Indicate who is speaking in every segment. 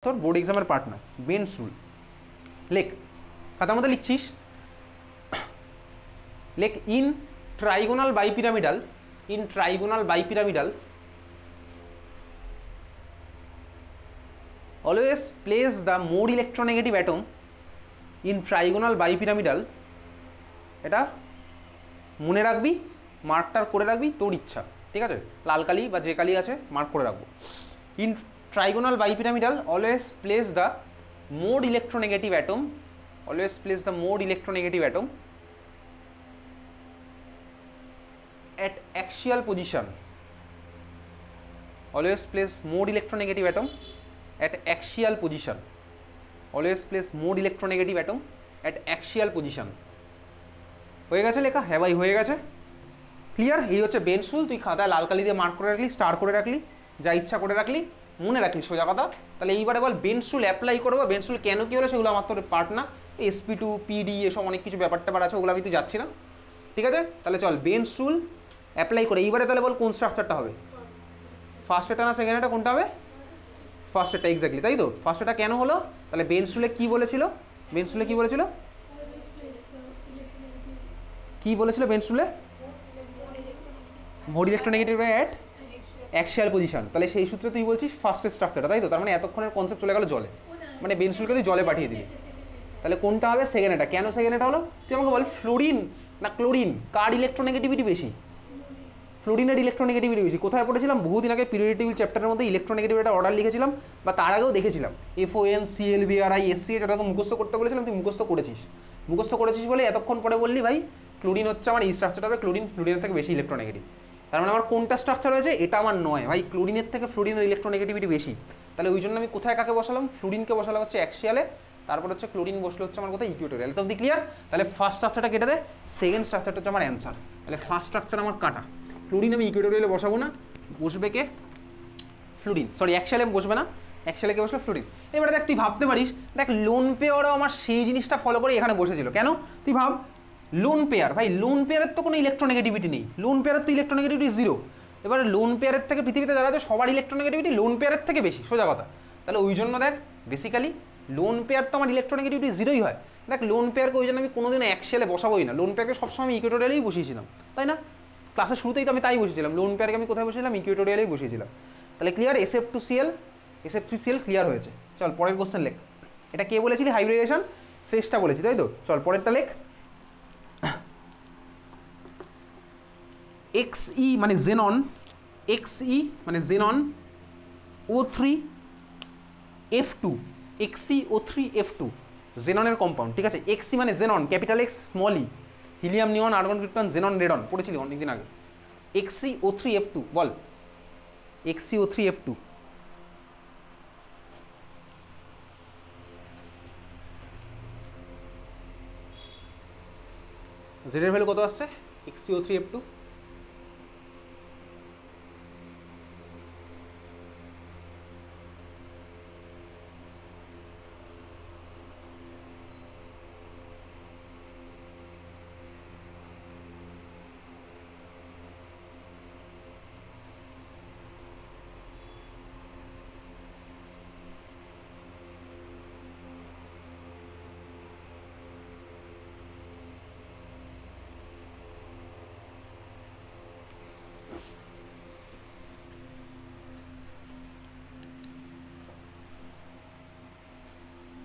Speaker 1: তোর বোর্ড এক্সামের পার্ট না, বেন্স রুল। লেখ, খাতার মধ্যে লিখছিস, লেখ in trigonal bipyramidal, in trigonal bipyramidal always place the more electronegative atom in trigonal bipyramidal, এটা মনে রাখবি, মার্কটার করে রাখবি, তোর ইচ্ছা, ঠিক আছে, লাল কালি বা যে কালি আছে মার্ক করে রাখবো। In trigonal bipyramidal always place the more electronegative atom, always place the more electronegative atom at axial position, always place more electronegative atom at axial position, always place more electronegative atom at axial position। হয়ে গেছে লেখা? হ্যাঁ ভাই হয়ে গেছে, clear. এই হচ্ছে bench rule, তুই খাতায় লাল কালি দিয়ে মার্ক করে রাখলি, স্টার করে রাখলি, যা ইচ্ছা করে রাখলি, মনে রাখলি, সোজা কথা। তাহলে এইবারে বল বেন্স রুল অ্যাপ্লাই করবো, বেন্স রুল কেন কী হলো সেগুলো আমার তোর পার্ট না, SP2 PD এসব অনেক কিছু ব্যাপার ট্যাপার আছে, ওগুলো আমি তুই যাচ্ছি না, ঠিক আছে। তাহলে চল বেন্স রুল অ্যাপ্লাই করে এইবারে তাহলে বল কোন স্ট্রাকচারটা হবে, ফার্স্ট এটা না সেকেন্ড এটা, কোনটা হবে? ফার্স্ট এটা, এক্স্যাক্টলি, তাই তো। ফার্স্ট এটা কেন হলো? তাহলে বেন্স রুলে কী বলেছিল, বেন্স রুলে কী বলেছিল, কী বলেছিল বেন্স রুলে? More electronegative at axial position. তাহলে সেই সূত্রে তুই বলছিস ফার্স্টের স্ট্রাকচারটা, তাই তো। তার মানে এতক্ষণের কনসেপ্ট চলে গেল জলে, মানে বেন্স রুলকে তুই জলে পাঠিয়ে দিবি। তাহলে কোনটা হবে? সেকেন্ড এটা। কেন সেকেন্ড এটা হলো তুই আমাকে বল, ফ্লোরিন না ক্লোরিন, কার ইলেকট্রোনেগেটিভিটি বেশি? ফ্লোরিনের ইলেকট্রোনেগেটিভিটি বেশি। কোথায় পড়েছিলাম? বহুদিন আগে পিরিয়ডিক টেবিল চ্যাপ্টারের মধ্যে ইলেকট্রোনেগেটিভ একটা অর্ডার লিখেছিলাম, বা তার আগেও দেখেছিলাম, FONCLBRI SCH, ওটাকে মুখস্থ করতে বলেছিলাম, তুই মুখস্থ করেছিস, মুখস্থ করেছিস বলে এতক্ষণ পরে বললি ভাই ক্লোরিন হচ্ছে আমার এই স্ট্রাকচার হবে, ক্লোরিন ফ্লোরিনের থেকে বেশি ইলেকট্রোনেগেটিভ। তার মানে আমার কোনটা স্ট্রাকচার হয়েছে? এটা আমার নয় ভাই, ক্লোরিনের থেকে ফ্লোরিনের ইলেকট্রোনেগেটিভিটি বেশি। তাহলে ওই জন্য আমি কোথায় কাকে বসালাম? ফ্লোরিনকে বসালাম হচ্ছে অ্যাক্সিয়ালে, তারপর হচ্ছে ক্লোরিন বসলে হচ্ছে আমার কোথায়? ইকুয়েটোরিয়াল। তো ক্লিয়ার? তাহলে ফার্স্ট স্ট্রাকচারটা কেটে দে, সেকেন্ড স্ট্রাকচারটা হচ্ছে আমার অ্যান্সার। তাহলে ফার্স্ট স্ট্রাকচার আমার কাটা, ফ্লোরিন আমি ইকুয়েটোরিয়ালে বসাবো না, বসবে কে? ফ্লোরিন, সরি অ্যাক্সিয়ালে বসবে না, অ্যাক্সিয়ালে কে বসবে? ফ্লোরিন। এবারে দেখ তুই ভাবতে পারিস, দেখ লোন পেয়ারও আমার সেই জিনিসটা ফলো করে এখানে বসেছিল, কেন? তুই ভাব, লোন পেয়ার, ভাই লোন পেয়ারের তো কোনো ইলেকট্রোনেগেটিভিটি নেই, লোন পেয়ারের তো ইলেকট্রোনেগেটিভিটি জিরো। এবারে লোন পেয়ারের থেকে পৃথিবীতে যারা আছে সবার ইলেকট্রোনেগেটিভিটি লোন পেয়ারের থেকে বেশি, সোজা কথা। তাহলে ওই জন্য দেখ বেসিক্যালি লোন পেয়ার তো আমার ইলেকট্রোনেগেটিভিটি জিরোই হয়। দেখ লোন পেয়ারকে ওই জন্য আমি কোনোদিন অ্যাক্সিয়ালে বসাবোই না, লোন পেয়ারকে সবসময় আমি ইকুয়েটোরিয়ালেই বসিয়েছিলাম, তাই না? ক্লাসের শুরুতেই তো আমি তাই বসেছিলাম, লোন পেয়ারকে আমি কোথায় বসেছিলাম? ইকুয়েটোরিয়ালেই বসিয়েছিলাম। তাহলে ক্লিয়ার, SF2Cl SF3Cl ক্লিয়ার হয়েছে। চল পরের কোশ্চেন লেখ। এটা কে বলেছিলি? হাইব্রিডেশন শ্রেষ্ঠা বলেছি, তাই তো। চল পরেরটা লেখ। XE মানে জেনন, XE মানে জেনন O3F2, XeO3F2 জেননের কম্পাউন্ড, ঠিক আছে। XE মানে xenon, capital X small e, helium neon argon krypton xenon radon, পড়েছিলি অনেকদিন আগে। XeO3F2 বল, XeO3F2 জেডের ভ্যালু কত আসছে? XeO3F2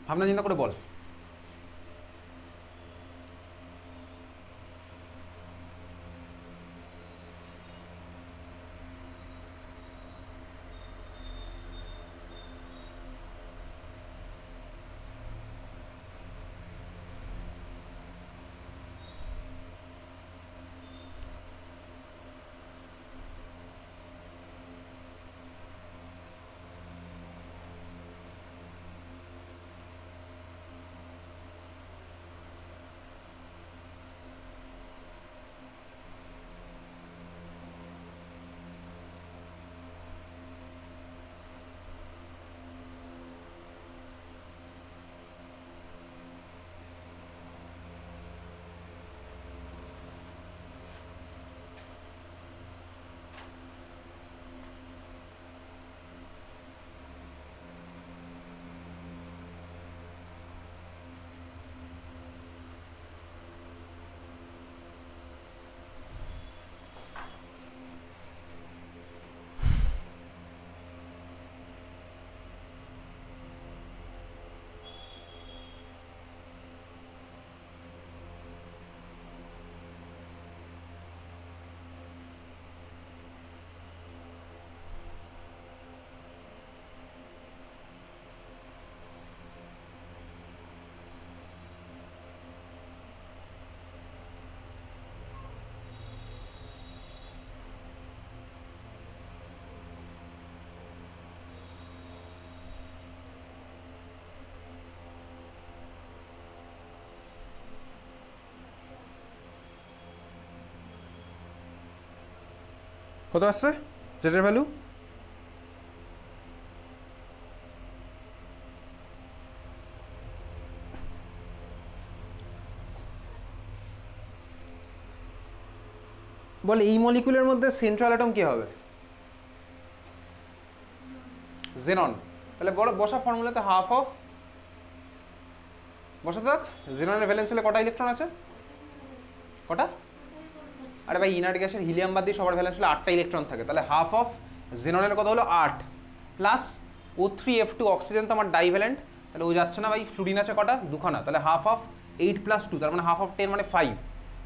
Speaker 1: ভাবনা চিন্তা করে বল। কত আসছে জেডের ভ্যালু? বল এই মলিকুলের মধ্যে সেন্ট্রাল অ্যাটম কি হবে? জেনন। তাহলে বড় বসা ফর্মুলাতে হাফ অফ, বসাতে থাক। জেননের ভ্যালেন্স হলে কটা ইলেকট্রন আছে? কটা? আরে ভাই ইনার্ট গ্যাসের হিলিয়াম বাদ দিয়ে সবার ভ্যালেন্স হলে 8টা ইলেকট্রন থাকে, তাহলে হাফ অফ জেননের কত হলো 8 প্লাস O3F2 অক্সিজেন তো আমার ডাইভ্যালেন্ট, তাহলে ও যাচ্ছে না ভাই। ফ্লুরিন আছে কটা? দুখানা, তাহলে হাফ অফ 8 + 2 তার মানে হাফ অফ 10 মানে 5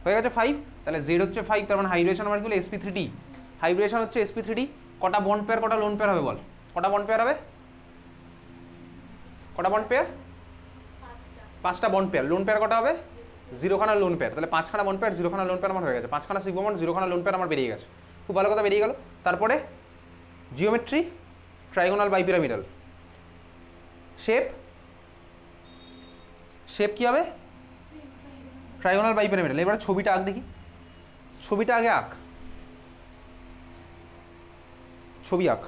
Speaker 1: হয়ে গেছে 5। তাহলে জেড হচ্ছে 5, তার মানে হাইড্রেশন আমার কি হলো sp3d। হাইড্রেশন হচ্ছে sp3d। কটা বন্ড পেয়ার কটা লোন পেয়ার হবে বল? কটা বন্ড পেয়ার হবে? কটা বন্ড পেয়ার? 5টা বন্ড পেয়ার। লোন পেয়ার কটা হবে? 0খানা লোন পেয়ার। তাহলে 5খানা বন্ড পেয়ার 0খানা লোন পেয়ার আমার হয়ে গেছে। 5খানা সিগমা বন্ড 0খানা লোন পেয়ার আমার বেরিয়ে গেছে। খুব ভালো কথা, বেরিয়ে গেল। তারপরে জিওমেট্রি ট্রাইগোনাল বাইপিরামিডাল। শেপ, শেপ কি হবে? ট্রাইগোনাল বাইপিরামিডাল। এবারে ছবিটা আঁক দেখি, ছবিটা আগে আঁক, ছবি আঁক।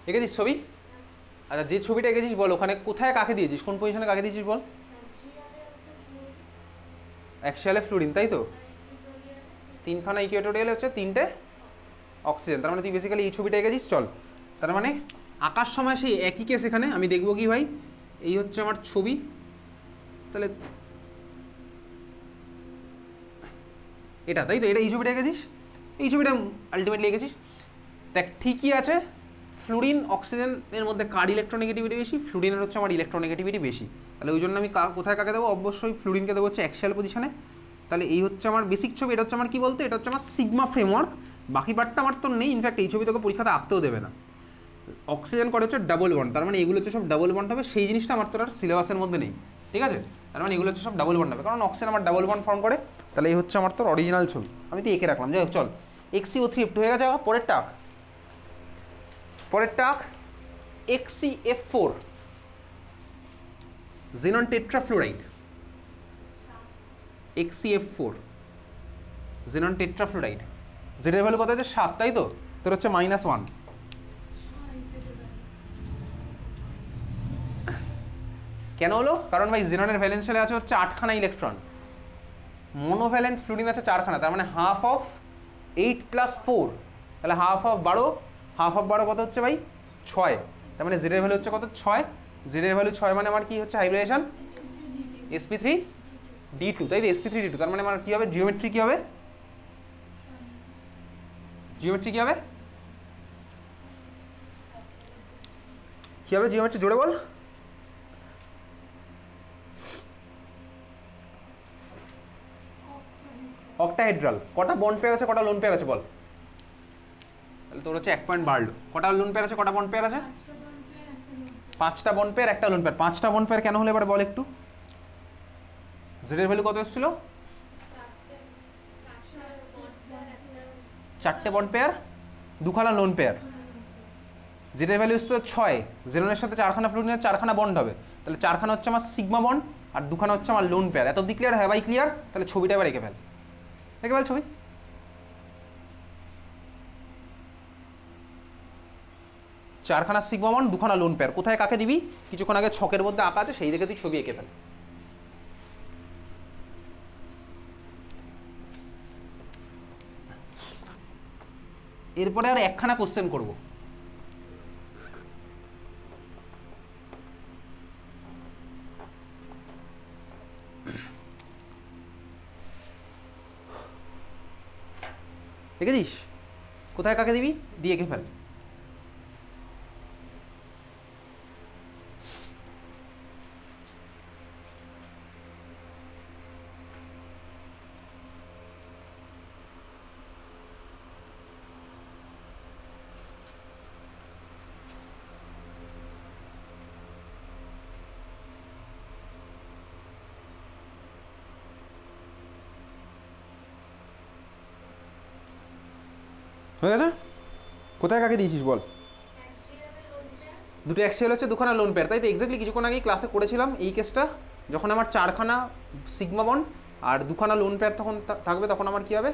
Speaker 1: এঁকেছিস ছবি? আচ্ছা, যে ছবিটা এঁকেছিস বল ওখানে কোথায় কাকে দিয়েছিস, কোন পজিশনে কাকে দিয়েছিস বল? অ্যাক্সিয়ালে ফ্লুরিন, তাই তো? 3খানা ইকুয়েটোরিয়ালে হচ্ছে 3টে অক্সিজেন। তার মানে তুই বেসিক্যালি এই ছবিটা এঁকেছিস। চল, তার মানে আঁকার সময় সেই একই কেস এখানে আমি দেখবো কি ভাই, এই হচ্ছে আমার ছবি। তাহলে এটা, তাই তো? এটা এই ছবিটা এঁকেছিস, এই ছবিটা আলটিমেটলি এঁকেছিস। দেখ ঠিকই আছে, ফ্লুরিন অক্সিজেনের মধ্যে কার ইলেকট্রোনেগেটিভিটি বেশি? ফ্লুরিনের হচ্ছে আমার ইলেকট্রোনেগেটিভিটি বেশি। তাহলে ওই জন্য আমি কোথায় কাকে দেবো? অবশ্যই ফ্লুরিনকে দেবো হচ্ছে অ্যাক্সিয়াল পজিশনে। তাহলে এই হচ্ছে আমার বেসিক ছবি। এটা হচ্ছে আমার কি বলতে, এটা হচ্ছে আমার সিগমা ফ্রেমওয়ার্ক। বাকি পার্টটা আমার তো নেই, ইনফ্যাক্ট এই ছবি তোকে পরীক্ষাতে আঁকতেও দেবে না। অক্সিজেন করে হচ্ছে ডাবল বন্ড, তার মানে এগুলো হচ্ছে সব ডাবল বন্ড হবে। সেই জিনিসটা আমার তোর আর সিলেবাসের মধ্যে নেই, ঠিক আছে? তার মানে এগুলো হচ্ছে সব ডাবল বন্ড হবে, কারণ অক্সিজেন আমার ডাবল বন্ড ফর্ম করে। তাহলে এই হচ্ছে আমার তোর অরিজিনাল ছবি, আমি তো এঁকে রাখলাম। যাই হোক, চল XeO3F2 হয়ে গেছে। পরের টাক, পরের টাক XeF4 xenon টেট্রাফ্লুরাইড। XeF4 xenon টেট্রাফ্লুরাইড, যেটার ভ্যালু কত হচ্ছে 7, তাই তো? তোর হচ্ছে -1। কেন হলো? কারণ ভাই জেননের ভ্যালেন্সিয়ালে আছে হচ্ছে 8খানা ইলেকট্রন, মনোভ্যালেন্ট ফ্লুরিন আছে 4খানা, তার মানে হাফ অফ 8 + 4, তাহলে হাফ অফ 12। হাফ অফ 12 কত হচ্ছে ভাই? 6। তার মানে জেডের ভ্যালু হচ্ছে কত? 6। জেডের ভ্যালু 6 মানে আমার কি হচ্ছে হাইব্রিডেশন? sp3d2, তাই তো? sp3d2, তার মানে আমার কি হবে? জিওমেট্রি কি হবে? জিওমেট্রি কি হবে? কি হবে জিওমেট্রি? জোরে বল। অক্টাহেড্রাল। কটা বন্ড পেয়ার আছে, কটা লোন পেয়ার আছে বল? তাহলে তোর হচ্ছে 1 পয়েন্ট বাড়লো। কটা লোন পেয়ার আছে, কটা বন্ড পেয়ার আছে? 5টা বন্ড পেয়ার, একটা লোন পেয়ার। 5টা বন্ড পেয়ার কেন হলো এবার বল একটু? জেডের ভ্যালু কত এসেছিল? 4টে বন্ড পেয়ার, 2খানা লোন পেয়ার। জেডের ভ্যালু এসেছিল 6। জেরনের সাথে 4খানা ফ্লুরিনের 4খানা বন্ড হবে, তাহলে 4খানা হচ্ছে আমার সিগমা বন্ড আর 2খানা হচ্ছে আমার লোন পেয়ার। এত অব্দি ক্লিয়ার? হ্যাঁ ভাই ক্লিয়ার। তাহলে ছবিটা এবার এঁকে ফেল, এঁকে ফেল ছবি। চারখানা সিগমা বন্ড, 2খানা লোন পেয়ার। কোথায় কাকে দিবি? কিছুক্ষণ আগে ছকের মধ্যে আঁকা আছে, সেই দেখে তুই ছবি এঁকে ফেল। এরপরে আর একখানা কোশ্চেন করবো। দেখেছিস? কোথায় কাকে দিবি? দিয়ে এঁকে ফেল। হয়ে গেছে? কোথায় কাকে দিয়েছিস বল? দুটো অ্যাক্সিয়াল হচ্ছে দুখানা লোন পেয়ার, তাই তো? এক্স্যাক্টলি কিছুক্ষণ আগেই ক্লাসে করেছিলাম এই কেসটা। যখন আমার চারখানা সিগমা বন্ড আর দুখানা লোন পেয়ার তখন থাকবে, তখন আমার কী হবে?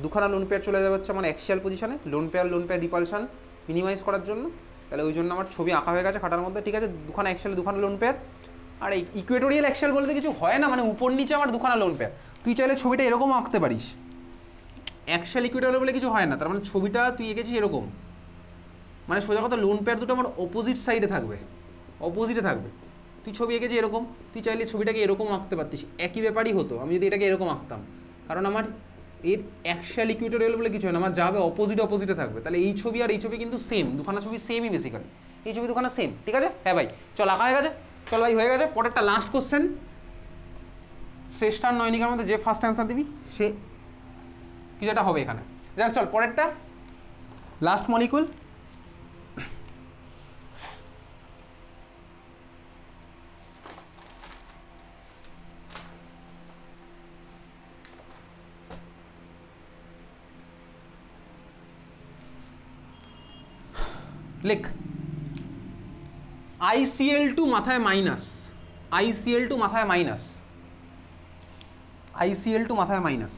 Speaker 1: দুখানা লোন পেয়ার চলে যাবে হচ্ছে আমার অ্যাক্সিয়াল পজিশনে, লোন পেয়ার রিপালশন মিনিমাইজ করার জন্য। তাহলে ওই জন্য আমার ছবি আঁকা হয়ে গেছে খাতার মধ্যে, ঠিক আছে? দুখানা অ্যাক্সিয়াল দুখানা লোন পেয়ার। আর এই ইকুয়েটোরিয়াল অ্যাক্সিয়াল বলতে কিছু হয় না, মানে উপর নিচে আমার দুখানা লোন পেয়ার। তুই চাইলে ছবিটা এরকমও আঁকতে পারিস, অ্যাক্সিয়াল ইকুয়েটোরিয়াল বলে কিছু হয় না। তার মানে ছবিটা তুই এঁকেছিস এরকম, মানে সোজা কথা লোন পেয়ার দুটো আমার অপোজিট সাইডে থাকবে, অপোজিটে থাকবে। তুই ছবি এঁকেছিস এরকম, তুই চাইলে ছবিটাকে এরকম আঁকতে পারতিস, একই ব্যাপারই হতো আমি যদি এটাকে এরকম আঁকতাম। কারণ আমার এর অ্যাক্সিয়াল ইকুয়েটোরিয়াল বলে কিছু হয় না, আমার যাবে অপোজিটে থাকবে। তাহলে এই ছবি আর এই ছবি কিন্তু সেম, দুখানা ছবি সেমই বেসিক্যালি, এই ছবি দুখানা সেম, ঠিক আছে? হ্যাঁ ভাই, চল আঁকা হয়ে গেছে, চল ভাই হয়ে গেছে। পরেরটা লাস্ট কোশ্চেন, শ্রেষ্ঠ আর নয়নিকার মধ্যে যে ফার্স্ট অ্যান্সার দিবি সে কিছু একটা হবে এখানে। যাক চল পরেরটা, লাস্ট মলিকুল। লিখ ICl2 মাথায় মাইনাস, ICl2 মাথায় মাইনাস, ICl2 মাথায় মাইনাস।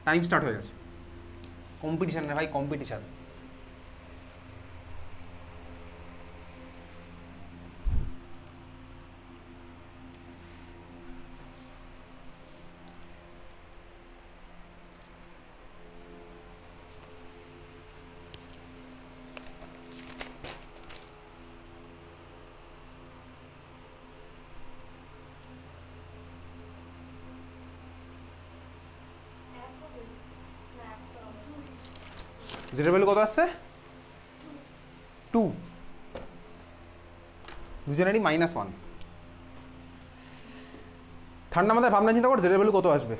Speaker 1: টাইম স্টার্ট হয়ে গেছে। কম্পিটিশন রে ভাই, কম্পিটিশন। জেডের ভ্যালু কত আসছে? 2, দুজনেরই -1। ঠান্ডা মাথায় ভাবনা চিন্তা কর জেডের ভ্যালু কত আসবে।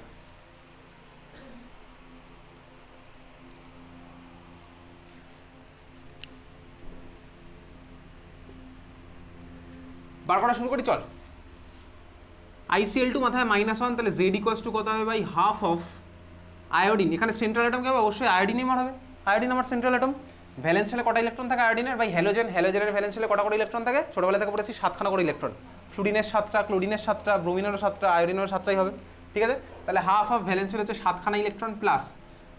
Speaker 1: বার করা শুরু করি, চল। ICl2 মাথায় -1, তাহলে Z = কত হবে ভাই? Half of iodine. এখানে সেন্ট্রাল অ্যাটম কি হবে? অবশ্যই আয়োডিনই মার হবে, আয়োডিন আমার সেন্ট্রাল অ্যাটম। ভ্যালেন্স শেলে কটা ইলেকট্রন থাকে আয়োডিনের ভাই? হ্যালোজেনের ভ্যালেন্স শেলে কটা করে ইলেকট্রন থাকে? ছোটবেলা থেকে পড়েছি 7খানা করে ইলেকট্রন। ফ্লুরিনের 7টা, ক্লোরিনের 7টা, ব্রোমিনেরও 7টা, আয়োডিনেরও 7টাই হবে, ঠিক আছে? তাহলে হাফ অফ ভ্যালেন্স শেল হচ্ছে 7খানা ইলেকট্রন প্লাস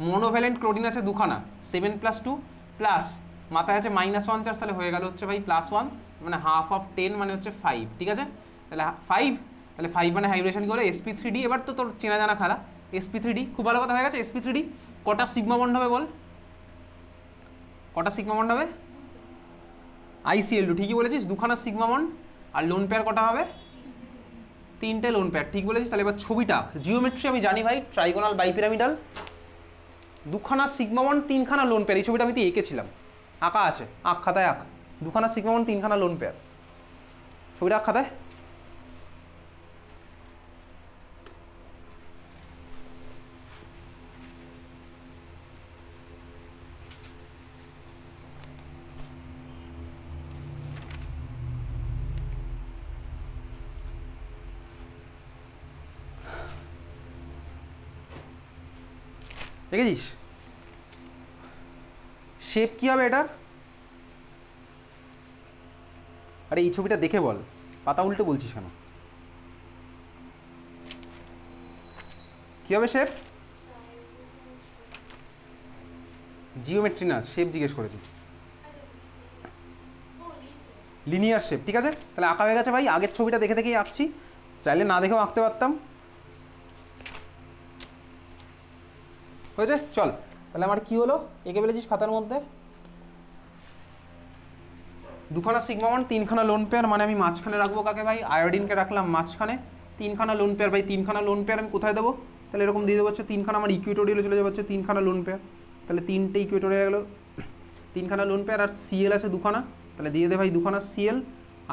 Speaker 1: মনোভ্যালেন্ট ক্লোরিন আছে 2খানা, 7 + 2 প্লাস মাথায় আছে -1 চার্জ, তাহলে হয়ে গেল হচ্ছে ভাই +1, মানে হাফ অফ 10 মানে হচ্ছে 5, ঠিক আছে? তাহলে 5, তাহলে 5 মানে হাইব্রিডেশন করে sp3d। এবার তো তোর চেনা জানা খেলা, sp3d খুব ভালো কথা হয়ে গেছে। sp3d কটা সিগমা বন্ড হবে বল? কটা সিগমা বন্ড হবে? ICl2 ঠিকই বলেছিস, দুখানা সিগমা বন্ড। আর লোন পেয়ার কটা হবে? 3টে লোন পেয়ার, ঠিক বলেছিস। তাহলে এবার ছবিটা জিওমেট্রি আমি জানি ভাই, ট্রাইগোনাল বাইপিরামিডাল, দুখানা সিগমা বন্ড 3খানা লোন পেয়ার। এই ছবিটা আমি তো এঁকেছিলাম, আঁকা আছে, আঁক খাতায় আঁক। দুখানা সিগমা বন্ড 3খানা লোন পেয়ার, ছবিটা আঁক খাতায়। দেখেছিস শেপ কি হবে এটার? আরে এই ছবিটা দেখে বল, পাতা উল্টে বলছিস কেন? কি হবে শেপ? জিওমেট্রি না, শেপ জিজ্ঞেস করেছি। লিনিয়ার শেপ, ঠিক আছে? তাহলে আঁকা হয়ে গেছে ভাই। আগের ছবিটা দেখে দেখেই আঁকছি, চাইলে না দেখেও আঁকতে পারতাম, হয়েছে? চল তাহলে আমার কি হলো, এঁকে ফেলেছিস খাতার মধ্যে। দুখানা সিগমা বন্ড 3খানা লোন পেয়ার, মানে আমি মাঝখানে রাখবো কাকে ভাই? আয়োডিনকে রাখলাম মাঝখানে। 3খানা লোন পেয়ার ভাই, 3খানা লোন পেয়ার আমি কোথায় দেবো? তাহলে এরকম দিয়ে দেবো হচ্ছে 3খানা, আমার ইকুয়েটোরিয়ালে চলে যাবে হচ্ছে 3খানা লোন পেয়ার। তাহলে 3টে ইকুয়েটোরিয়াল গেলো, 3খানা লোন পেয়ার। আর Cl আছে 2খানা, তাহলে দিয়ে দে ভাই 2খানা Cl।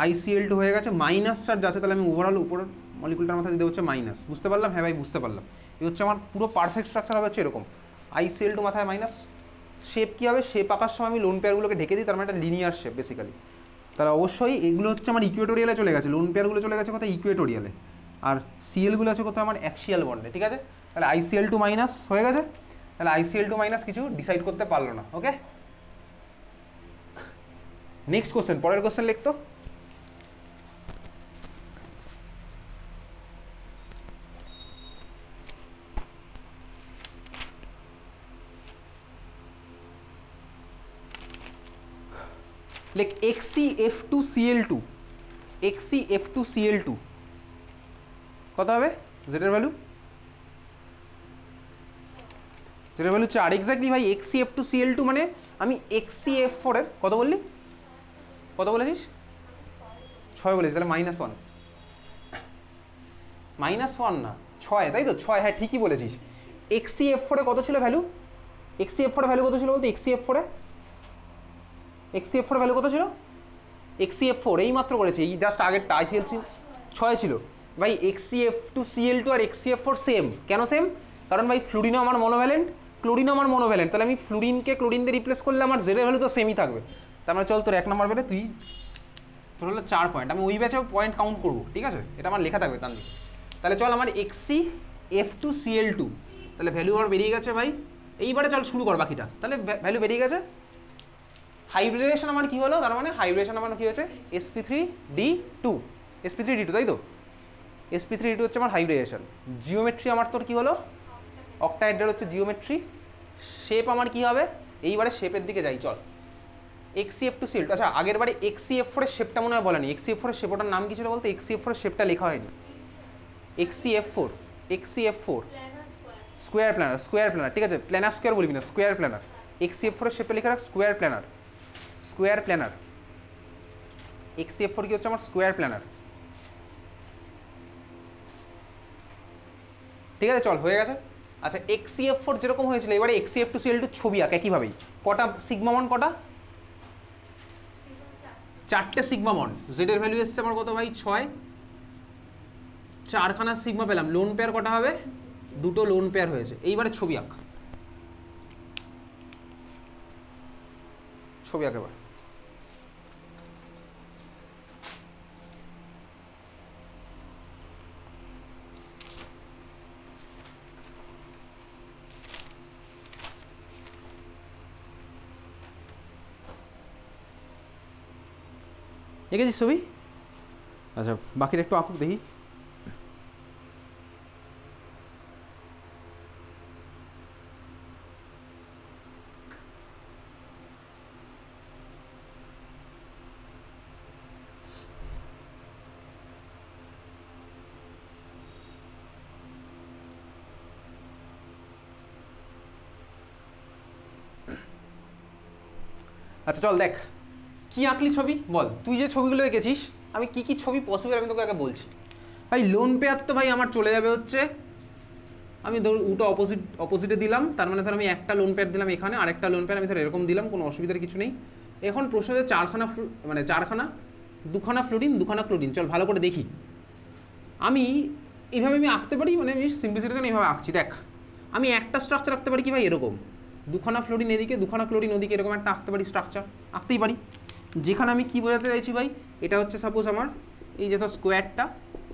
Speaker 1: ICl2 হয়ে গেছে, মাইনাস চার্জ আছে, তাহলে আমি ওভারঅল উপরের মলিকুলটার মাথায় দিয়ে হচ্ছে মাইনাস। বুঝতে পারলাম? হ্যাঁ ভাই বুঝতে পারলাম। এই হচ্ছে আমার পুরো পারফেক্ট স্ট্রাকচার হবে হচ্ছে এরকম, ICl2 মাথায় মাইনাস। শেপ কী হবে? শেপ আঁকার সময় আমি লোন পেয়ারগুলোকে ঢেকে দিই, তার মানে একটা লিনিয়ার শেপ বেসিক্যালি। তাহলে অবশ্যই এগুলো হচ্ছে আমার ইকুয়েটোরিয়ালে চলে গেছে, লোন পেয়ারগুলো চলে গেছে কোথায়? ইকুয়েটোরিয়ালে। আর Clগুলো আছে কোথায়? আমার অ্যাক্সিয়াল বন্ডে, ঠিক আছে? তাহলে ICl2 মাইনাস হয়ে গেছে। তাহলে ICl2 মাইনাস কিছু ডিসাইড করতে পারলো না। ওকে, নেক্সট কোশ্চেন, পরের কোশ্চেন লিখতো। লেখ XCF2Cl2, XCF2Cl2 কত হবে জেডের ভ্যালু? জেডের ভ্যালু 4। এক্স্যাক্টলি ভাই, XCF2Cl2 মানে আমি XCF4 এর কত বললি, কত বলেছিস? 6 বলেছিস, তাহলে -1, -1 না 6, তাই তো 6, হ্যাঁ ঠিকই বলেছিস। XCF4 এ কত ছিল ভ্যালু? XCF4 এর ভ্যালু কত ছিল বলতো? XCF4 এর ভ্যালু কত ছিল? XCF4 এই মাত্র করেছে, এই জাস্ট আগেরটা ICl3 6 ছিল ভাই। XCF2Cl2 আর XCF4 সেম। কেন সেম? কারণ ভাই ফ্লুরিনও আমার মনোভ্যালেন্ট, ক্লোরিনও আমার মনোভ্যালেন্ট, তাহলে আমি ফ্লুরিনকে ক্লোরিন দিয়ে রিপ্লেস করলে আমার জেডের ভ্যালু তো সেমই থাকবে। তার মানে চল তোর 1 নম্বর বেড়ে তুই, তোর হলো 4 পয়েন্ট। আমি ওই ব্যাচেও পয়েন্ট কাউন্ট করবো, ঠিক আছে? এটা আমার লেখা থাকবে তার দিকে। তাহলে চল আমার XCF2Cl2, তাহলে ভ্যালু আমার বেরিয়ে গেছে ভাই। এইবারে চল শুরু কর বাকিটা। তাহলে ভ্যালু বেরিয়ে গেছে। হাইব্রিডেশন আমার কি হলো? তার মানে হাইব্রিডেশন আমার কি হয়েছে? sp3d2, sp3d2, তাই তো? sp3d2 হচ্ছে আমার হাইব্রিডেশন। জিওমেট্রি আমার তোর কি হলো? অক্টাহেড্রাল হচ্ছে জিওমেট্রি। শেপ আমার কি হবে? এইবারে শেপের দিকে যাই চল। XCF2Cl2, আচ্ছা আগের বারে XCF4 এর শেপটা মনে হয় বলেনি। XCF4 এর শেপ, ওটার নাম কি ছিল বলতে? XCF4 এর শেপটা লেখা হয়নি। XCF4 square planner, square planner, ঠিক আছে? প্ল্যানার স্কোয়ার বলবি না, স্কোয়ার প্ল্যানার। XCF4 এর শেপটা লেখা রাখ square planner, square planner. XCF4 কি হচ্ছে আমার? Square planner. ঠিক আছে, চল হয়ে গেছে। আচ্ছা XCF4 যেরকম হয়েছিল, এবারে XCF2Cl2 ছবি আঁক একইভাবেই। কটা সিগমা বন্ড? কটা? 4টে সিগমা বন্ড। জেড এর ভ্যালু এসছে আমার কত ভাই? 6। 4খানা সিগমা পেলাম। লোন পেয়ার কটা হবে? 2টো লোন পেয়ার হয়েছে। এইবারে ছবি আঁক, ছবি আঁক এবার। এঁকেছিস ছবি? আচ্ছা বাকিটা একটু আঁকুক দেখি। আচ্ছা চল দেখ কি আঁকলি ছবি বল। তুই যে ছবিগুলো এঁকেছিস, আমি কি কি ছবি পসিবল আমি তোকে আগে বলছি। ভাই লোন পেয়ার তো ভাই আমার চলে যাবে হচ্ছে, আমি ধর উটো অপোজিটে দিলাম, তার মানে ধর আমি একটা লোন পেয়ার দিলাম এখানে, আর একটা লোন পেয়ার আমি ধর এরকম দিলাম, কোনো অসুবিধার কিছু নেই। এখন প্রশ্ন হচ্ছে 4খানা, মানে 4খানা, 2খানা ফ্লুরিন 2খানা ক্লোরিন। চল ভালো করে দেখি। আমি এইভাবে আমি আঁকতে পারি, মানে আমি সিম্পলিসিটির জন্য এইভাবে আঁকছি। দেখ আমি একটা স্ট্রাকচার আঁকতে পারি কি ভাই, এরকম 2খানা ফ্লোরিন এদিকে 2খানা ক্লোরিন ওদিকে, এরকম একটা আঁকতে পারি স্ট্রাকচার, আঁকতেই পারি। যেখানে আমি কি বোঝাতে চাইছি ভাই, এটা হচ্ছে সাপোজ আমার এই যে স্কোয়ারটা,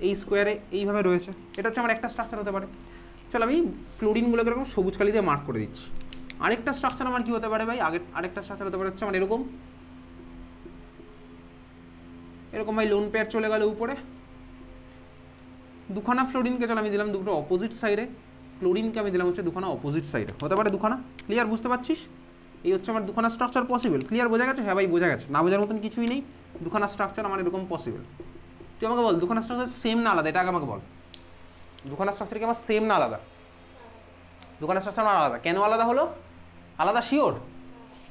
Speaker 1: এই স্কোয়ারে এইভাবে রয়েছে, এটা হচ্ছে আমার একটা স্ট্রাকচার হতে পারে। চল আমি ক্লোরিনগুলোকে এরকম সবুজ কালি দিয়ে মার্ক করে দিচ্ছি। আরেকটা স্ট্রাকচার আমার কি হতে পারে ভাই, আরেকটা স্ট্রাকচার হতে পারে হচ্ছে আমার এরকম, এরকম ভাই লোন পেয়ার চলে গেল উপরে। 2খানা ফ্লোরিনকে চল আমি দিলাম 2টো অপোজিট সাইডে, ক্লোরিনকে আমি দিলাম হচ্ছে 2খানা অপোজিট সাইডে, হতে পারে 2খানা। ক্লিয়ার? বুঝতে পারছিস? এই হচ্ছে আমার 2খানা স্ট্রাকচার পসিবল। ক্লিয়ার? বোঝা গেছে? হ্যাঁ ভাই বোঝা গেছে, না বোঝার মতন কিছুই নেই। 2খানা স্ট্রাকচার আমার এরকম পসিবল। তুই আমাকে বল 2খানা স্ট্রাকচার সেম না আলাদা, এটা আগে আমাকে বল। 2খানা স্ট্রাকচার কি আমার সেম না আলাদা? 2খানা স্ট্রাকচার আমার আলাদা। কেন আলাদা হলো? আলাদা শিওর?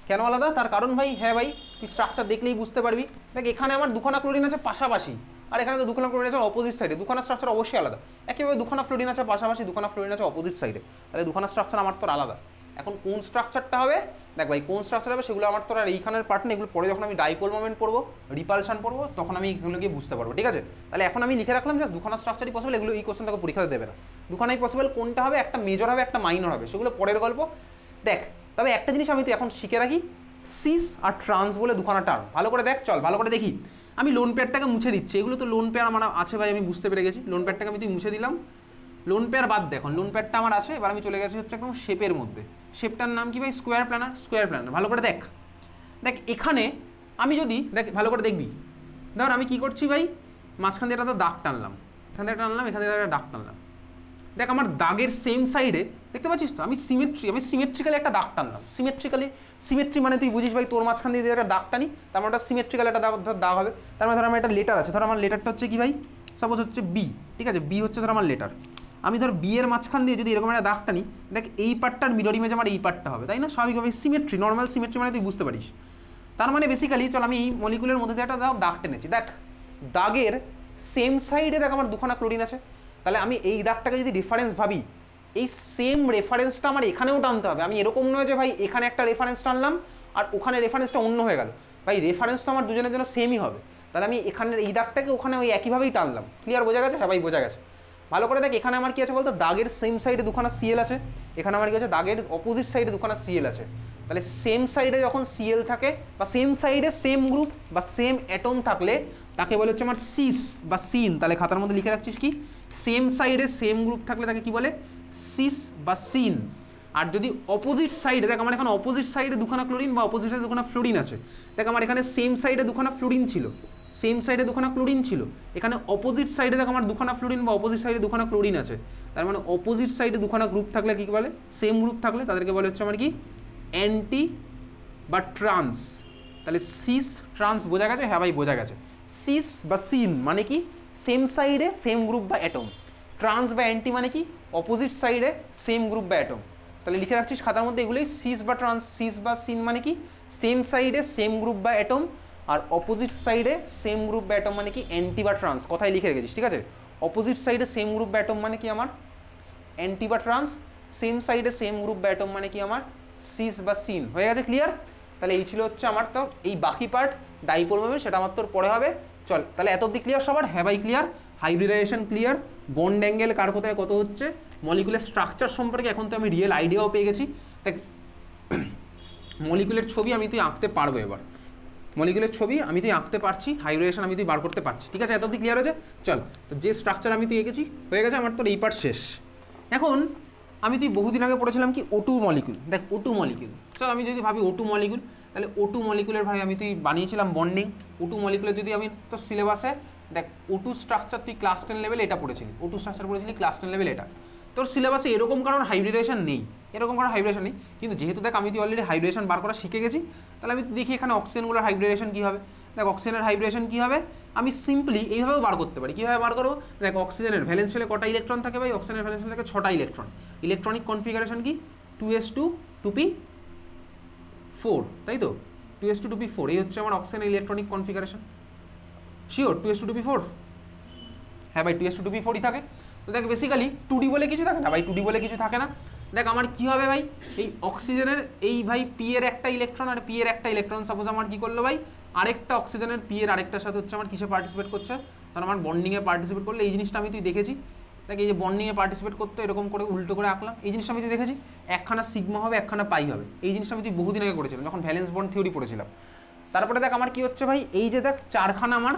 Speaker 1: কেন আলাদা? তার কারণ ভাই, হ্যাঁ ভাই তুই স্ট্রাকচার দেখলেই বুঝতে পারবি। দেখ এখানে আমার 2খানা ক্লোরিন আছে পাশাপাশি, আর এখানে তো 2খানা ক্লোরিন আছে অপোজিট সাইডে। 2খানা স্ট্রাকচার অবশ্যই আলাদা। একইভাবে 2খানা ফ্লোরিন আছে পাশাপাশি, 2খানা ফ্লোরিন আছে অপোজিট সাইডে, তাহলে 2খানা স্ট্রাকচার আমার তোর আলাদা। এখন কোন স্ট্রাকচারটা হবে দেখ ভাই, কোন স্ট্রাকচার হবে সেগুলো আমার তোর আর এইখানের পার্ট নেই, এগুলো পরে যখন আমি ডাইপোল মোমেন্ট পড়বো, রিপালশন পড়বো, তখন আমি এগুলো গিয়ে বুঝতে পারবো। ঠিক আছে? তাহলে এখন আমি লিখে রাখলাম জাস্ট 2খানা স্ট্রাকচারই পসিবল। এগুলো এই কোশ্চেন তোকে পরীক্ষাতে দেবে না। 2খানাই পসিবল, কোনটা হবে, একটা মেজর হবে একটা মাইনর হবে, সেগুলো পরের গল্প। দেখ তবে একটা জিনিস আমি তো এখন শিখে রাখি, সিস আর ট্রান্স বলে 2খানা টার্ম। ভালো করে দেখ, চল ভালো করে দেখি। আমি লোন পেয়ারটাকে মুছে দিচ্ছি, এগুলো তো লোন পেয়ার আমার আছে ভাই, আমি বুঝতে পেরে গেছি। লোন পেয়ারটাকে আমি তুই মুছে দিলাম, লোন পেয়ার বাদ। দেখুন লোন পেয়ারটা আমার আছে, এবার আমি চলে গেছি হচ্ছে একদম শেপের মধ্যে। শেপটার নাম কি ভাই? Square planner. স্কোয়ার প্ল্যানার, ভালো করে দেখ। দেখ এখানে আমি যদি দেখ ভালো করে দেখবি, ধর আমি কি করছি ভাই, মাঝখান দিয়ে একটা তো দাগ টানলাম, এখান থেকে টানলাম, এখান থেকে একটা দাগ টানলাম। দেখ আমার দাগের সেম সাইডে দেখতে পাচ্ছিস তো, আমি সিমেট্রিক্যালি একটা দাগ টানলাম। সিমেট্রি মানে তুই বুঝিস ভাই, তোর মাঝখান দিয়ে একটা দাগ টানি, তার মানে ওটা সিমেট্রিক্যাল একটা দাগ হবে। তার মানে ধর আমার একটা লেটার আছে, ধর আমার লেটারটা হচ্ছে কি ভাই, সাপোজ হচ্ছে বি, ঠিক আছে, বি হচ্ছে ধর আমার লেটার। আমি ধর বি এর মাঝখান দিয়ে যদি এরকম একটা দাগ টানি, দেখ এই পার্টটার মিরর ইমেজ আমার এই পার্টটা হবে, তাই না? স্বাভাবিকভাবে সিমেট্রি, নর্মাল সিমেট্রি মানে তুই বুঝতে পারিস। তার মানে বেসিক্যালি চল আমি এই মলিকুলের মধ্যে দিয়ে একটা দাগ টেনেছি, দেখ দাগের সেম সাইডে দেখ আমার দুখানা ক্লোরিন আছে। তাহলে আমি এই দাগটাকে যদি রেফারেন্স ভাবি, এই সেম রেফারেন্সটা আমার এখানেও টানতে হবে। আমি এরকম নয় যে ভাই এখানে একটা রেফারেন্স টানলাম আর ওখানে রেফারেন্সটা অন্য হয়ে গেল, ভাই রেফারেন্স তো আমার দুজনের জন্য সেমই হবে। তাহলে আমি এখানের এই দাগটাকে ওখানে ওই একইভাবেই টানলাম। ক্লিয়ার, বোঝা গেছে? হ্যাঁ ভাই বোঝা গেছে। ভালো করে দেখ এখানে আমার কি আছে বলতো, দাগের সেম সাইডে দুখানা সিএল আছে, এখানে আমার কি আছে দাগের অপোজিট সাইডে দুখানা সিএল আছে। তাহলে সেম সাইডে যখন সিএল থাকে বা সেম সাইডে সেম গ্রুপ বা সেম অ্যাটম থাকলে তাকে বলে হচ্ছে আমার সিস বা সিন। তাহলে খাতার মধ্যে লিখে রাখছিস কি, সেম সাইডে সেম গ্রুপ থাকলে তাকে কি বলে, সিস বা সিন। আর যদি অপোজিট সাইডে, দেখ আমার এখানে অপোজিট সাইডে দুখানা ক্লোরিন বা অপোজিট সাইডে দুখানা ফ্লোরিন আছে। দেখ আমার এখানে সেম সাইডে দুখানা ফ্লোরিন ছিল, সেম সাইডে দুখানা ক্লোরিন ছিল, এখানে অপোজিট সাইডে দেখ আমার দুখানা ফ্লোরিন বা অপোজিট সাইডে দুখানা ক্লোরিন আছে। তার মানে অপোজিট সাইডে দুখানা গ্রুপ থাকলে কি বলে, সেম গ্রুপ থাকলে তাদেরকে বলে হচ্ছে আমার কি, অ্যান্টি বা ট্রান্স। তাহলে সিস ট্রান্স, বোঝা গেছে? হ্যাঁ ভাই বোঝা গেছে। সিস বা সিন মানে কি, সেম সাইডে সেম গ্রুপ বা অ্যাটম। ট্রান্স বা অ্যান্টি মানে কি, অপোজিট সাইডে সেম গ্রুপ বা অ্যাটম। তাহলে লিখে রাখছিস খাতার মধ্যে এগুলোই, সিস বা ট্রান্স। সিস বা সিন মানে কি, সেম সাইডে সেম গ্রুপ বা অ্যাটম, আর অপোজিট সাইডে সেম গ্রুপ বা অ্যাটম মানে কি, অ্যান্টি বা ট্রান্স। কথাই লিখে রেখেছিস, ঠিক আছে? অপোজিট সাইডে সেম গ্রুপ বা অ্যাটম মানে কি আমার অ্যান্টি বা ট্রান্স, সেম সাইডে সেম গ্রুপ বা অ্যাটম মানে কি আমার সিস বা সিন। হয়ে গেছে? ক্লিয়ার? তাহলে এই ছিল হচ্ছে আমার, তো এই বাকি পার্ট ডাইপোল মোমেন্ট সেটা আমার তোর পরে হবে। চল তাহলে এত অব্দি ক্লিয়ার সবার? হ্যাঁ ভাই clear. Hybridisation clear, bond angle কার কোথায় কত হচ্ছে, মলিকুলার স্ট্রাকচার সম্পর্কে এখন তো আমি রিয়েল আইডিয়াও পেয়ে গেছি। দেখ মলিকুলের ছবি আমি তুই আঁকতে পারবো এবার, মলিকুলের ছবি আমি তুই আঁকতে পারছি, হাইব্রিডেশন আমি তুই বার করতে পারছি, ঠিক আছে? এত অব্দি ক্লিয়ার হয়েছে? চল, তো যে স্ট্রাকচার আমি তুই এঁকেছি হয়ে গেছে, আমার তোর এই পার্ট শেষ। এখন আমি তুই বহুদিন আগে পড়েছিলাম কি, ওটু মলিকুল। দেখ ওটু মলিকুল, চল আমি যদি ভাবি ওটু মলিকুল, তাহলে ওটু মলিকুলের ভাই আমি তুই বানিয়েছিলাম বন্ডিং। ওটু মলিকুলের যদি আমি তোর সিলেবাসে দেখ, ওটু স্ট্রাকচার তুই ক্লাস 10 লেভেলে এটা পড়েছিলি, ওটু স্ট্রাকচার পড়েছিলি ক্লাস 10 লেভেল এটা। তোর সিলেবাসে এরকম কারণ হাইব্রিডেশন নেই, এরকম কারণ হাইব্রিডেশন নেই, কিন্তু যেহেতু দেখ আমি তুই অলরেডি হাইব্রিডেশন বার করা শিখে গেছি, তাহলে আমি দেখি এখানে অক্সিজেনগুলোর হাইব্রিডেশন কী হবে। দেখ অক্সিজেনের হাইব্রিডেশন কী হবে, আমি সিম্পলি এইভাবেও বার করতে পারি। কীভাবে বার করবো, দেখ অক্সিজেনের ভ্যালেন্স শেলে কটা ইলেকট্রন থাকে ভাই, অক্সিজেনের ভ্যালেন্স শেলে থাকে 6টা ইলেকট্রন। ইলেকট্রনিক কনফিগারেশন কি, 2s2 2p4, তাই তো? 2s2 2p4 এই হচ্ছে আমার অক্সিজেনের electronic configuration. Sure 2s2 2p4? হ্যাঁ ভাই 2s2 2p4ই থাকে। তো দেখ বেসিক্যালি 2d বলে কিছু থাকে না ভাই, 2d বলে কিছু থাকে না। দেখ আমার কি হবে ভাই, এই অক্সিজেনের এই ভাই পি এর একটা ইলেকট্রন আর পি এর একটা ইলেকট্রন, সাপোজ আমার কি করলো ভাই, আরেকটা অক্সিজেনের পি এর আরেকটার সাথে হচ্ছে আমার কিসে পার্টিসিপেট করছে, তার আমার বন্ডিংয়ে পার্টিসিপেট করলে, এই জিনিসটা আমি তুই দেখেছি। দেখ এই যে বন্ডিংয়ে পার্টিসিপেট করতে এরকম করে উল্টো করে আঁকলাম, এই জিনিসটা আমি তুই দেখেছি, একখানা সিগমা হবে একখানা পাই হবে, এই জিনিসটা আমি তুই বহুদিন আগে করেছিলাম যখন ভ্যালেন্স বন্ড থিওরি পড়েছিলাম। তারপরে দেখ আমার কি হচ্ছে ভাই, এই যে দেখ চারখানা আমার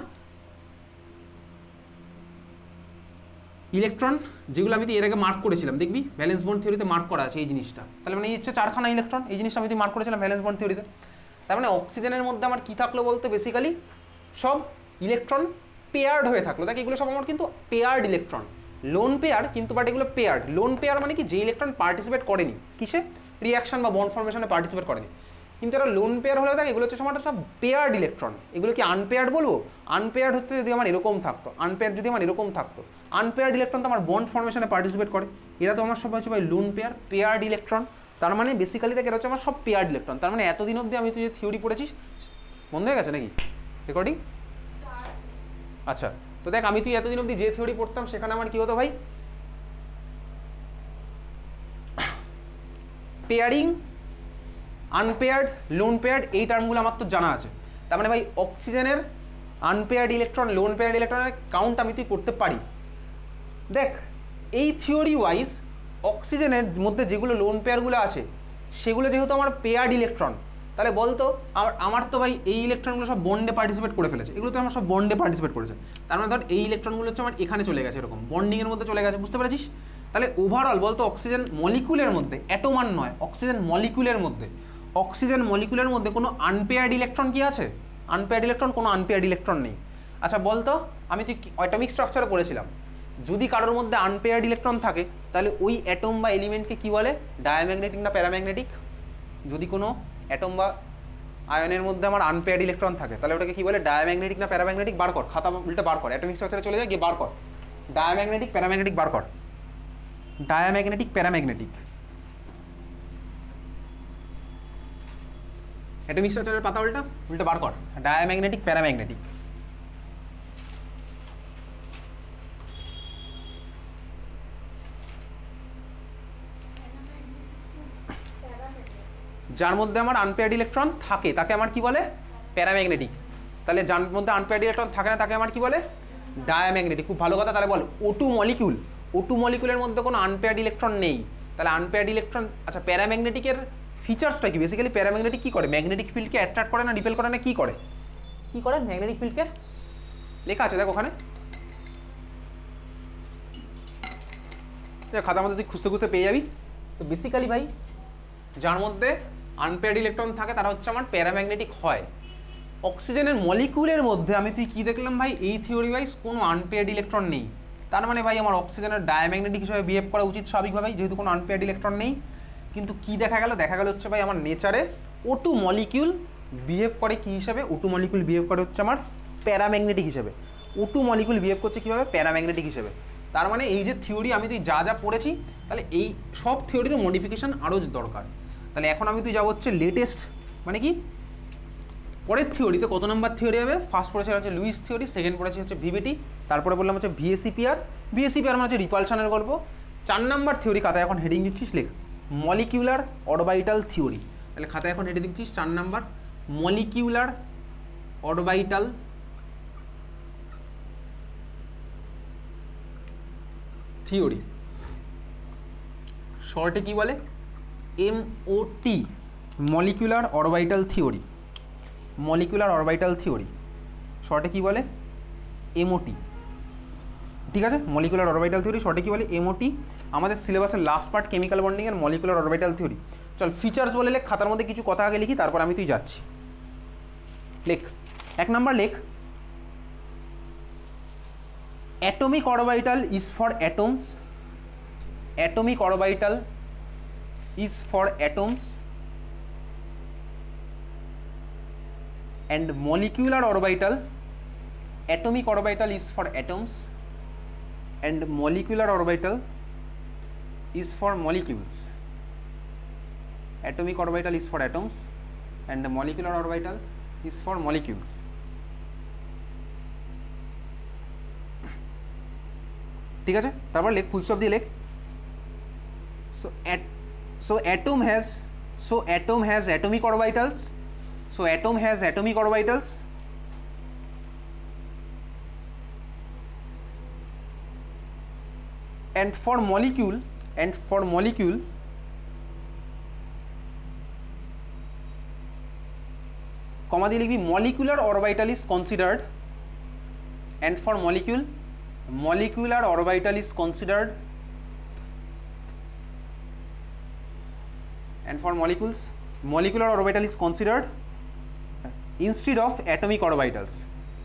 Speaker 1: ইলেকট্রন, যেগুলো আমি এর আগে মার্ক করেছিলাম, দেখবি ভ্যালেন্স বন্ড থিওরিতে মার্ক করা আছে এই জিনিসটা। তাহলে মানে এই হচ্ছে চারখানা ইলেকট্রন, এই জিনিসটা আমি মার্ক করেছিলাম ভ্যালেন্স বন্ড থিওরিতে। তার মানে অক্সিজেনের মধ্যে আমার কি থাকলো বলতে, বেসিক্যালি সব ইলেকট্রন পেয়ার্ড হয়ে থাকলো। দেখ এগুলো সব আমার কিন্তু পেয়ার্ড ইলেকট্রন, লোন পেয়ার কিন্তু, বাট এগুলো পেয়ার্ড। লোন পেয়ার মানে কি, যে ইলেকট্রন পার্টিসিপেট করেনি কিসে, রিয়াকশন বা বন্ড ফর্মেশনে পার্টিসিপেট করেনি, কিন্তু এরা লোন পেয়ার হলে দেখ এগুলো হচ্ছে আমার সব পেয়ার্ড ইলেকট্রন। এগুলো কি আনপেয়ার্ড বলবো? আনপেয়ার্ড হচ্ছে যদি আমার এরকম থাকতো, আনপেয়ার্ড যদি আমার এরকম থাকতো, আনপেয়ার্ড ইলেকট্রন তো আমার বন্ড ফর্মেশনে পার্টিসিপেট করে, এরা তো আমার সব হচ্ছে ভাই লোন পেয়ার, পেয়ার্ড ইলেকট্রন। তার মানে বেসিক্যালি দেখ এরা হচ্ছে আমার সব পেয়ার্ড ইলেকট্রন। তার মানে এতদিন অবধি আমি তুই যে থিওরি পড়েছিস, বন্ধ হয়ে গেছে নাকি রেকর্ডিং? আচ্ছা, তো দেখ আমি তুই এতদিন অবধি যে থিওরি পড়তাম সেখানে আমার কি হতো ভাই, পেয়ারিং, আনপেয়ার্ড, লোন পেয়ার্ড, এই টার্মগুলো আমার তো জানা আছে। তার মানে ভাই অক্সিজেনের আনপেয়ার্ড ইলেকট্রন, লোন পেয়ার্ড ইলেকট্রনের কাউন্ট আমি তুই করতে পারি। দেখ এই থিওরি ওয়াইজ অক্সিজেনের মধ্যে যেগুলো লোন পেয়ারগুলো আছে সেগুলো যেহেতু আমার পেয়ার্ড ইলেকট্রন, তাহলে বলতো আমার তো ভাই এই ইলেকট্রনগুলো সব বন্ডে পার্টিসিপেট করে ফেলেছে, এগুলো তো আমার সব বন্ডে পার্টিসিপেট করেছে। তার মানে ধর এই ইলেকট্রনগুলো হচ্ছে আমার এখানে চলে গেছে, এরকম বন্ডিংয়ের মধ্যে চলে গেছে, বুঝতে পেরেছিস? তাহলে ওভারঅল বলতো অক্সিজেন মলিকুলের মধ্যে, অ্যাটোমান নয়, অক্সিজেন মলিকুলের মধ্যে, অক্সিজেন মলিকুলের মধ্যে কোনো আনপেয়ার্ড ইলেকট্রন কি আছে? আনপেয়ার্ড ইলেকট্রন, কোনো আনপেয়ার্ড ইলেকট্রন নেই। আচ্ছা বলতো, আমি তুই অ্যাটমিক স্ট্রাকচারে পড়েছিলাম, যদি কারোর মধ্যে আনপেয়ার্ড ইলেকট্রন থাকে তাহলে ওই অ্যাটম বা এলিমেন্টকে কি বলে? ডায়াম্যাগনেটিক না প্যারাম্যাগনেটিক? যদি কোনো অ্যাটম বা আয়নের মধ্যে আমার আনপেয়ার্ড ইলেকট্রন থাকে তাহলে ওটাকে কি বলে? ডায়াম্যাগনেটিক না প্যারাম্যাগনেটিক? বার কর, খাতা উল্টে বার কর, অ্যাটমিক স্ট্রাকচারে চলে যায়, গিয়ে বার কর ডায়াম্যাগনেটিক প্যারাম্যাগনেটিক বার কর। ডায়াম্যাগনেটিক প্যারাম্যাগনেটিক, অ্যাটমিক স্ট্রাকচারের পাতা উল্টা উল্টে বার কর, ডায়াম্যাগনেটিক প্যারাম্যাগনেটিক। যার মধ্যে আমার আনপেয়ার্ড ইলেকট্রন থাকে তাকে আমার কি বলে? প্যারাম্যাগনেটিক। তাহলে যার মধ্যে আনপেয়ার্ড ইলেকট্রন থাকে না তাকে আমার কি বলে? ডায়াম্যাগনেটিক। খুব ভালো কথা। তাহলে বল O2 মলিকিউল, O2 মলিকুলের মধ্যে কোনো আনপেয়ার্ড ইলেকট্রন নেই, তাহলে আনপেয়ার্ড ইলেকট্রন। আচ্ছা প্যারাম্যাগনেটিকের ফিচার্সটা কি? বেসিক্যালি প্যারাম্যাগনেটিক কি করে? ম্যাগনেটিক ফিল্ডকে অ্যাট্রাক্ট করে না রিপেল করে না? কি করে? কি করে ম্যাগনেটিক ফিল্ডকে? লেখা আছে দেখ ওখানে, খাতার মধ্যে তুই খুঁজতে খুঁজতে পেয়ে যাবি। তো বেসিক্যালি ভাই যার মধ্যে আনপেয়ার্ড ইলেকট্রন থাকে তারা হচ্ছে আমার প্যারাম্যাগনেটিক হয়। অক্সিজেনের মলিকুলের মধ্যে আমি তুই কি দেখলাম ভাই? এই থিওরি ওয়াইজ কোনো আনপেয়ার্ড ইলেকট্রন নেই, তার মানে ভাই আমার অক্সিজেনের ডায়াম্যাগনেটিক হিসেবে বিহেভ করা উচিত স্বাভাবিকভাবেই, যেহেতু কোনো আনপেয়ার্ড ইলেকট্রন নেই। কিন্তু কি দেখা গেল? দেখা গেল হচ্ছে ভাই আমার নেচারে O2 মলিকিউল বিহেভ করে কি হিসাবে? O2 মলিকিউল বিহেভ করে হচ্ছে আমার প্যারাম্যাগনেটিক হিসেবে। O2 মলিকিউল বিহেভ করছে কীভাবে? প্যারাম্যাগনেটিক হিসেবে। তার মানে এই যে থিওরি আমি তুই যা যা পড়েছি, তাহলে এই সব থিওরির মডিফিকেশান আরও দরকার। তাহলে এখন আমি তুই যাবো হচ্ছে লেটেস্ট, মানে কি পরের থিওরিতে। কত নম্বর থিওরি হবে? ফার্স্ট পড়েছে হচ্ছে লুইস থিওরি, সেকেন্ড পড়েছে হচ্ছে ভিভিটি, তারপরে বললাম হচ্ছে ভিএসিপিআর। ভিএসিপিআর মানে হচ্ছে রিপালশনের গল্প। 4 নম্বর থিওরি খাতায় এখন হেডিং দিচ্ছিস, লেখ মলিকিউলার অরবাইটাল থিওরি। তাহলে খাতায় এখন হেডিং দিচ্ছিস 4 নম্বর মলিকিউলার অরবাইটাল থিওরি। শর্টে কি বলে? MOT, molecular orbital theory. Molecular orbital theory শর্টে কি বলে? MOT। ঠিক আছে, মলিকুলার অরবাইটাল থিওরি শর্টে কি বলে? MOT। আমাদের সিলেবাসের লাস্ট পার্ট কেমিক্যাল বন্ডিং এর মলিকুলার অরবাইটাল থিওরি। চল ফিচার্স বলে লেখ, খাতার মধ্যে কিছু কথা আগে লিখি, তারপর আমি তুই যাচ্ছি। লেখ 1 নম্বর, লেখ atomic orbital is for atoms. Atomic orbital is for atoms and molecular orbital, atomic orbital is for atoms and molecular orbital is for molecules. Atomic orbital is for atoms and the molecular orbital is for molecules. ঠিক আছে, তারপর লেখ full stop দিয়ে লেখ so atom has atomic orbitals. So atom has atomic orbitals and for molecule comma দিয়ে লিখবি molecular orbital is considered, and for molecular orbital is considered, and for molecular orbital is considered instead of atomic orbitals.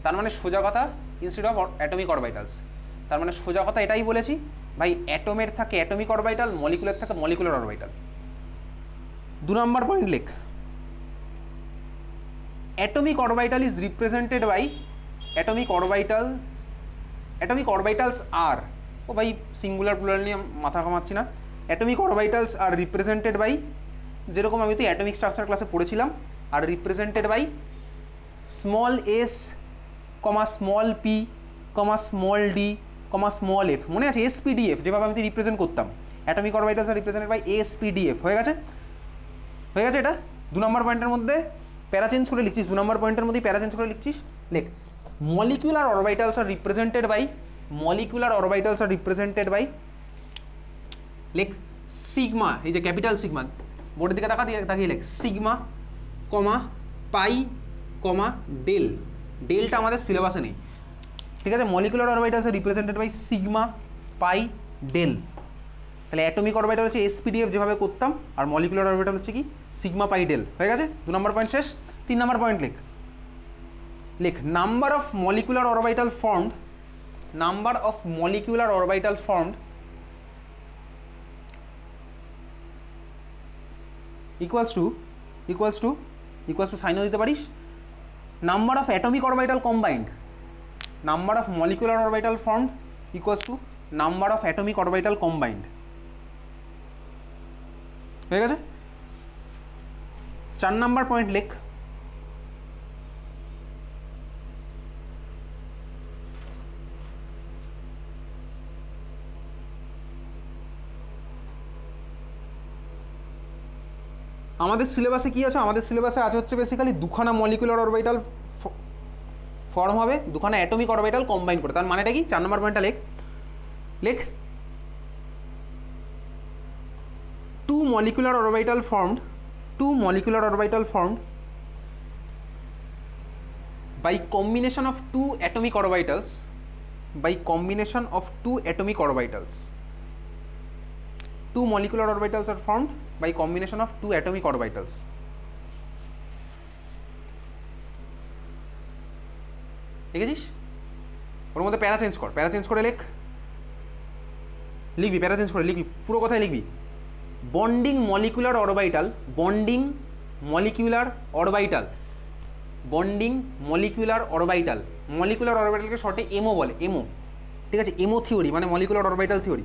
Speaker 1: তার মানে সোজা কথা instead of atomic orbitals, তার মানে সোজা কথা এটাই বলেছি ভাই, অ্যাটমের থাকে অ্যাটমিক অরবাইটাল, মলিকুলের থাকে মলিকুলার অরবাইটাল। 2 নম্বর পয়েন্ট লেখ atomic orbital is represented by atomic orbitals are, ও ভাই সিঙ্গুলার প্লুরাল নিয়ে মাথা ঘামাচ্ছি না। atomic orbitals are represented by, যেরকম আমি তো অ্যাটমিক স্ট্রাকচার ক্লাসে পড়েছিলাম, are represented by small s, small p, small d, small f। মনে আছে SPDF যেভাবে আমি রিপ্রেজেন্ট করতাম? Atomic orbitals are represented by SPDF। হয়ে গেছে এটা 2 নম্বর পয়েন্টের মধ্যে প্যারা চেঞ্জ করে লিখছিস, 2 নম্বর পয়েন্টের মধ্যে প্যারা চেঞ্জ করে লিখছিস। লেখ molecular orbitals are represented by, লেখ সিগমা, এই যে ক্যাপিটাল সিগমা, বোর্ডের দিকে তাকিয়ে লেখ সিগমা, পাই, ডেল। ডেলটা আমাদের সিলেবাসে নেই, ঠিক আছে। Molecular orbitals are represented by sigma, pi, del. তাহলে অ্যাটমিক অরবিটাল হচ্ছে এসপিডিএফ যেভাবে করতাম, আর মলিকুলার অরবিটাল হচ্ছে কি সিগমা পাই ডেল। হয়ে গেছে 2 নম্বর পয়েন্ট শেষ। 3 নম্বর পয়েন্ট লিখ number of molecular orbital formed, number of molecular orbital formed equals to সাইনও দিতে পারিস, number of atomic orbital combined, number of molecular orbital formed equals to number of atomic orbital combined. হয়ে গেছে। 4 নম্বর point লেখ আমাদের সিলেবাসে কি আছে, আমাদের সিলেবাসে আছে হচ্ছে বেসিক্যালি দুখানা মলিকুলার অরবিটাল ফর্ম হবে, দুখানা অ্যাটমিক অরবিটাল কম্বাইন করে। তার মানেটা কি? 4 নম্বর পয়েন্টটা লেখ 2 molecular orbital formed by combination of 2 atomic orbitals, by combination of 2 atomic orbitals, 2 molecular orbitals are formed by combination of 2 atomic orbitals। ঠিক আছে, ওর মধ্যে প্যারা চেঞ্জ করে লিখবি, প্যারা চেঞ্জ করে লিখবি, পুরো কথাই লিখবি। Bonding molecular orbital, bonding molecular orbital, bonding molecular orbital, molecular অরবিটালকে শর্টে এমও বলে, এমও। ঠিক আছে, এমও থিওরি মানে মলিকুলার অরবিটাল থিওরি।